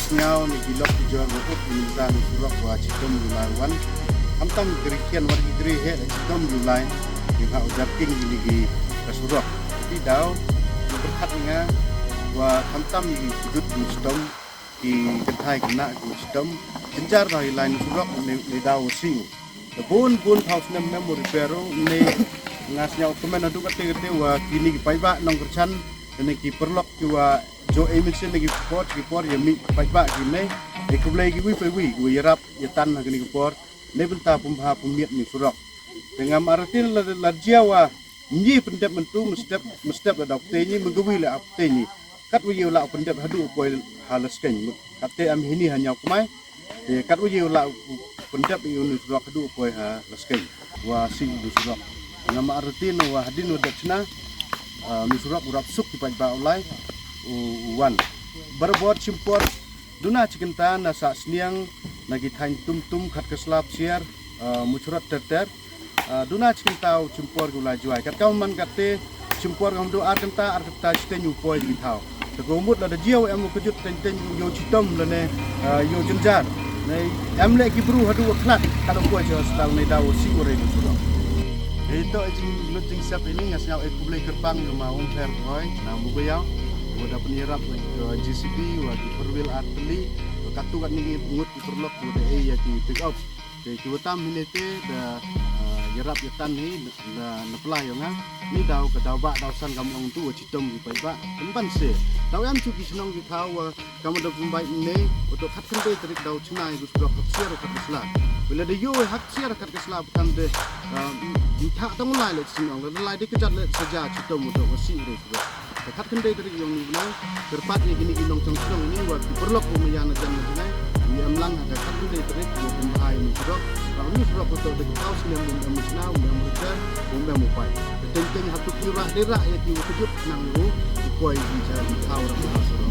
Nyau ni gilok tujuan untuk minta surok wa citom Julaiwan. Hamtam gerikian wargi geri he citom Julai yang hak ujaking ini di surok. Jadi daw berkat nga wa hamtam ni sudut mustom di ketai kena mustom kenjar dah lain surok ni daw sing. Bun house nem memory pero ni ngasnya komen adu kate wa kini paidbah nong kercan dan ki perlok wa jo emission lagi report ya mi paidbah gini ekubelai gi wi yarap ya tan gini report ne benta pemha pemiat ni surok dengan artin la jiwa ni pendep mentu mestep la dokte ni menggewi la apte ni kat wi la pendep hadu poi halaskan kate am ini hanya kumai kat wi la pendep ni surok hadu poi halaskan wa sing du surok dengan artin wa hadin wa dachna mi surok urap suk di paidbah olai wan berbuat simpor duna cikenta nasa sniang nagi tain tum khat keslap siar muchrat ter duna cikenta simpor gula juai kat kau man kate simpor gam do arkenta citen upoi di thau tegomut la jiau em kejut ten yo citom la ne yo jenjar nei em le ki bru hadu khlat kalau poi jo stal nei daw si ore du surok itu jing luting sap ini ngasnya ekubelai gerbang rumah fair boy na mugayau wadah penyerap GCB wadah perwil arteli katu kan ni ngut perlok wadah ya ki pick up ke kiwatam minete da yerap yetan ni na neplah yo nga ni daw ka daw ba daw san kamu tu citom di paidbah tempan se daw am cuki senong di tahu kamu dah pembaik ni untuk hak kendai terik daw cina itu sudah haksiar kat Syllad bila dia yo haksiar kat Syllad kan de tak tahu lai le senong lai dia kejat le saja citom untuk masih itu sudah kat kendai terik yang ni bilang terpat ni gini ginong senong ni waktu perlok pemilihan dan macam ni amlang ada kat kendai terik yang pembahai ni sudah kalau ni sudah betul dekat tahu sini yang musnah yang mereka yang mupai tentang hatu kirah derak ya ki wujud nang lu koi di tahu orang